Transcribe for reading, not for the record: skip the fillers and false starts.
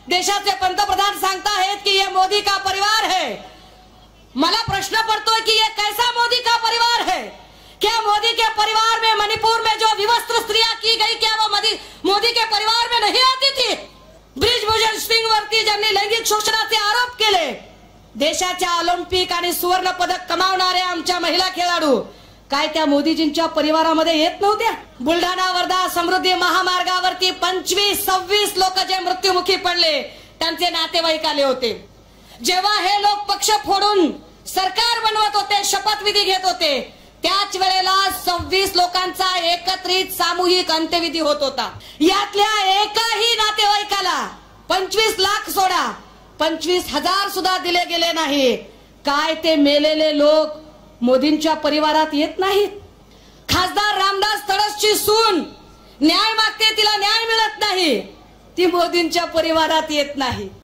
देशाचे पंतप्रधान सांगता है कि ये मोदी का परिवार है। मला प्रश्न पड़ता कि ये कैसा मोदी का परिवार है? क्या मोदी के परिवार में मणिपुर में जो विवस्त्र स्त्रियां की गई, क्या वो मोदी के परिवार में नहीं आती थी? ब्रिजभूषण सिंग वरती ज्यांनी लैंगिक शोषणाचे आरोप केले, देशाच्या ऑलिम्पिक आणि सुवर्ण पदक कमावणाऱ्या आमच्या महिला खेळाडू काय त्या मोदीजींच्या परिवारामध्ये येत नव्हत्या? बुलढाणा वर्धा समृद्धी महामार्गावरती 25-26 लोक जे मृत्युमुखी पडले त्यांचे नातेवाईक आले होते। जेव्हा हे लोक पक्ष फोडून सरकार बनवत होते, शपथविधी घेत होते, त्याच वेळेला 26 लोकांचा एकत्रित सामूहिक अंत्यविधी होत होता। यातल्या एकाही नातेवाईकाला 25 लाख सोडा 25,000 सुद्धा दिले गेले नाही। काय ते मेलेले लोक मोदींच्या परिवारात येत नाहीत? खासदार रामदास तडसची सून न्याय मागते, तिला न्याय मिळत नाही, ती मोदींच्या परिवारात येत नाही।